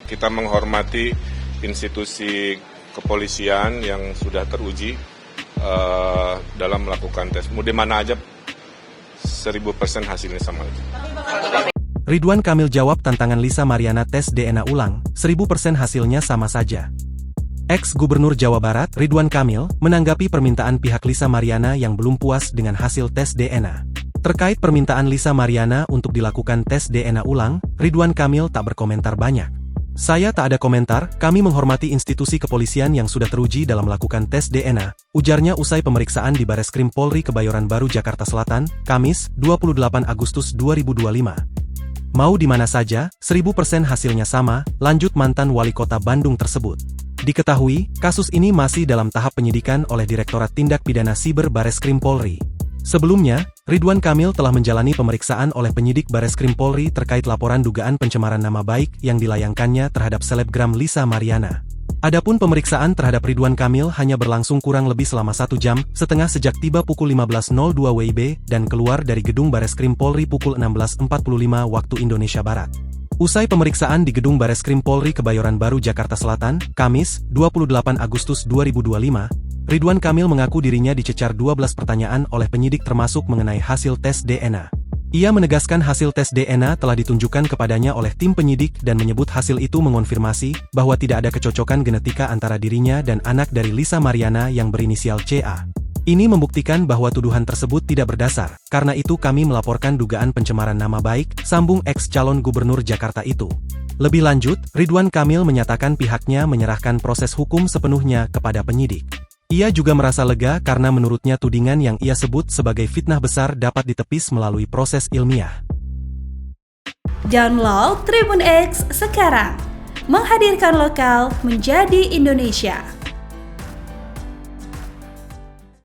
kita menghormati institusi kepolisian yang sudah teruji dalam melakukan tes. Mau di mana aja 1000% hasilnya sama aja. Ridwan Kamil jawab tantangan Lisa Mariana tes DNA ulang, 1000% hasilnya sama saja. Ex-Gubernur Jawa Barat, Ridwan Kamil, menanggapi permintaan pihak Lisa Mariana yang belum puas dengan hasil tes DNA. Terkait permintaan Lisa Mariana untuk dilakukan tes DNA ulang, Ridwan Kamil tak berkomentar banyak. Saya tak ada komentar, kami menghormati institusi kepolisian yang sudah teruji dalam melakukan tes DNA, ujarnya usai pemeriksaan di Bareskrim Polri Kebayoran Baru Jakarta Selatan, Kamis, 28 Agustus 2025. Mau di mana saja, 1000% hasilnya sama, lanjut mantan wali kota Bandung tersebut. Diketahui, kasus ini masih dalam tahap penyidikan oleh Direktorat Tindak Pidana Siber Bareskrim Polri. Sebelumnya, Ridwan Kamil telah menjalani pemeriksaan oleh penyidik Bareskrim Polri terkait laporan dugaan pencemaran nama baik yang dilayangkannya terhadap selebgram Lisa Mariana. Adapun pemeriksaan terhadap Ridwan Kamil hanya berlangsung kurang lebih selama 1 jam, setengah sejak tiba pukul 15.02 WIB dan keluar dari gedung Bareskrim Polri pukul 16.45 waktu Indonesia Barat. Usai pemeriksaan di gedung Bareskrim Polri Kebayoran Baru Jakarta Selatan, Kamis, 28 Agustus 2025, Ridwan Kamil mengaku dirinya dicecar 12 pertanyaan oleh penyidik termasuk mengenai hasil tes DNA. Ia menegaskan hasil tes DNA telah ditunjukkan kepadanya oleh tim penyidik dan menyebut hasil itu mengonfirmasi bahwa tidak ada kecocokan genetika antara dirinya dan anak dari Lisa Mariana yang berinisial CA. Ini membuktikan bahwa tuduhan tersebut tidak berdasar, karena itu kami melaporkan dugaan pencemaran nama baik, sambung ex-calon gubernur Jakarta itu. Lebih lanjut, Ridwan Kamil menyatakan pihaknya menyerahkan proses hukum sepenuhnya kepada penyidik. Ia juga merasa lega karena menurutnya tudingan yang ia sebut sebagai fitnah besar dapat ditepis melalui proses ilmiah. Download Tribun X sekarang, menghadirkan lokal menjadi Indonesia.